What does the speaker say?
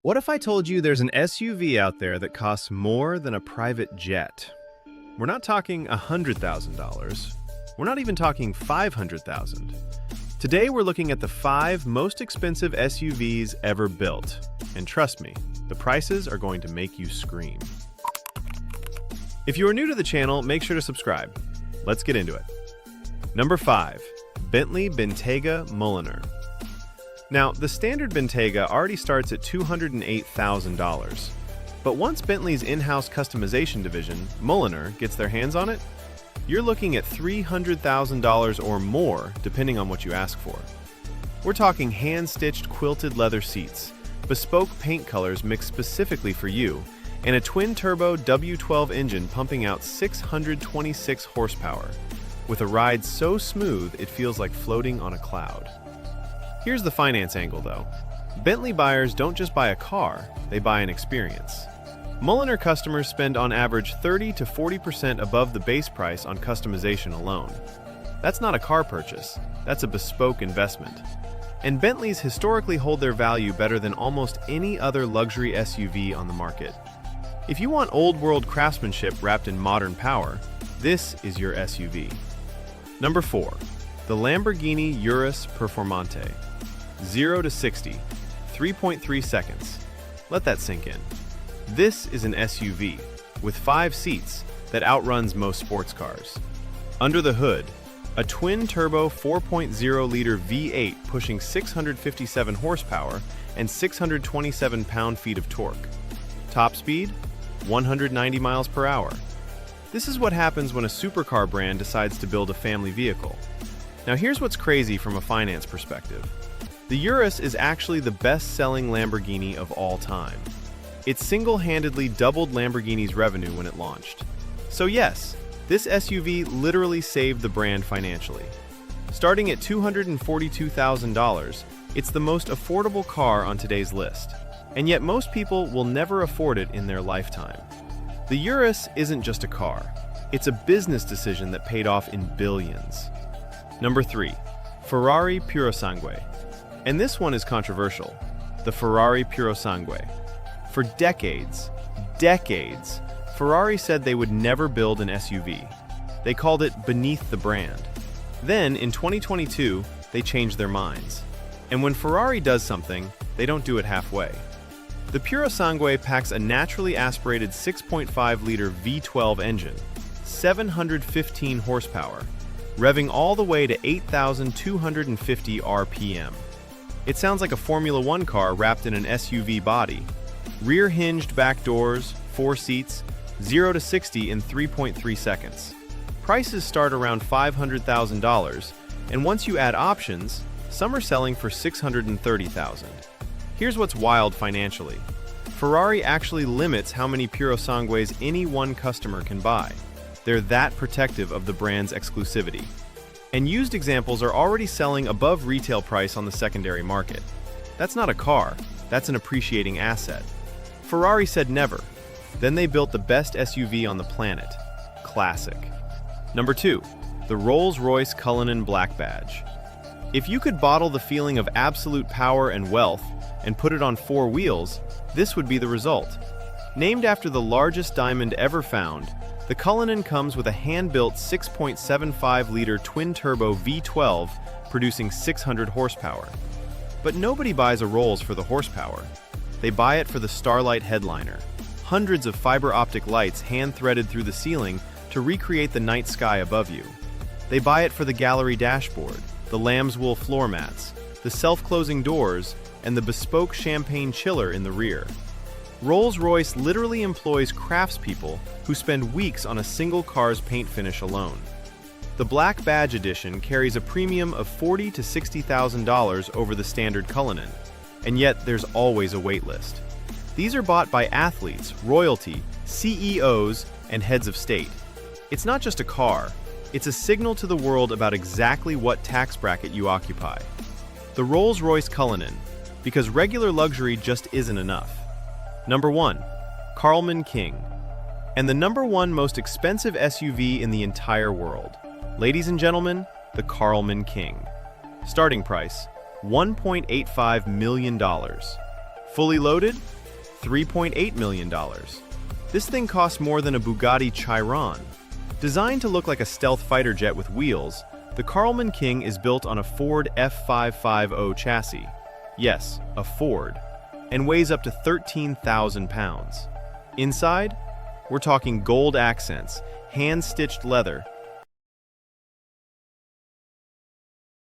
What if I told you there's an SUV out there that costs more than a private jet? We're not talking $100,000. We're not even talking $500,000. Today we're looking at the 5 most expensive SUVs ever built. And trust me, the prices are going to make you scream. If you are new to the channel, make sure to subscribe. Let's get into it. Number 5. Bentley Bentayga Mulliner. Now, the standard Bentayga already starts at $208,000. But once Bentley's in-house customization division, Mulliner, gets their hands on it, you're looking at $300,000 or more, depending on what you ask for. We're talking hand-stitched quilted leather seats, bespoke paint colors mixed specifically for you, and a twin-turbo W12 engine pumping out 626 horsepower, with a ride so smooth it feels like floating on a cloud. Here's the finance angle, though. Bentley buyers don't just buy a car, they buy an experience. Mulliner customers spend on average 30 to 40% above the base price on customization alone. That's not a car purchase, that's a bespoke investment. And Bentleys historically hold their value better than almost any other luxury SUV on the market. If you want old-world craftsmanship wrapped in modern power, this is your SUV. Number 4. The Lamborghini Urus Performante. 0 to 60, 3.3 seconds. Let that sink in. This is an SUV with 5 seats that outruns most sports cars. Under the hood, a twin-turbo 4.0-liter V8 pushing 657 horsepower and 627 pound-feet of torque. Top speed, 190 miles per hour. This is what happens when a supercar brand decides to build a family vehicle. Now here's what's crazy from a finance perspective. The Urus is actually the best-selling Lamborghini of all time. It single-handedly doubled Lamborghini's revenue when it launched. So yes, this SUV literally saved the brand financially. Starting at $242,000, it's the most affordable car on today's list. And yet most people will never afford it in their lifetime. The Urus isn't just a car. It's a business decision that paid off in billions. Number 3. Ferrari Purosangue. And this one is controversial. The Ferrari Purosangue. For decades, Ferrari said they would never build an SUV. They called it beneath the brand. Then, in 2022, they changed their minds. And when Ferrari does something, they don't do it halfway. The Purosangue packs a naturally aspirated 6.5-liter V12 engine, 715 horsepower, revving all the way to 8,250 RPM. It sounds like a Formula One car wrapped in an SUV body. Rear-hinged back doors, 4 seats, 0 to 60 in 3.3 seconds. Prices start around $500,000, and once you add options, some are selling for $630,000. Here's what's wild financially. Ferrari actually limits how many Purosangues any one customer can buy. They're that protective of the brand's exclusivity. And used examples are already selling above retail price on the secondary market. That's not a car, that's an appreciating asset. Ferrari said never. Then they built the best SUV on the planet. Classic. Number 2. The Rolls-Royce Cullinan Black Badge. If you could bottle the feeling of absolute power and wealth and put it on 4 wheels, this would be the result. Named after the largest diamond ever found, the Cullinan comes with a hand-built 6.75-liter twin-turbo V12 producing 600 horsepower. But nobody buys a Rolls for the horsepower. They buy it for the Starlight headliner. Hundreds of fiber-optic lights hand-threaded through the ceiling to recreate the night sky above you. They buy it for the gallery dashboard, the lamb's wool floor mats, the self-closing doors, and the bespoke champagne chiller in the rear. Rolls-Royce literally employs craftspeople who spend weeks on a single car's paint finish alone. The Black Badge Edition carries a premium of $40,000 to $60,000 over the standard Cullinan, and yet there's always a wait list. These are bought by athletes, royalty, CEOs, and heads of state. It's not just a car, it's a signal to the world about exactly what tax bracket you occupy. The Rolls-Royce Cullinan, because regular luxury just isn't enough. Number 1. Karlmann King. And the number 1 most expensive SUV in the entire world. Ladies and gentlemen, the Karlmann King. Starting price, $1.85 million. Fully loaded, $3.8 million. This thing costs more than a Bugatti Chiron. Designed to look like a stealth fighter jet with wheels, the Karlmann King is built on a Ford F550 chassis. Yes, a Ford. And weighs up to 13,000 pounds. Inside, we're talking gold accents, hand-stitched leather,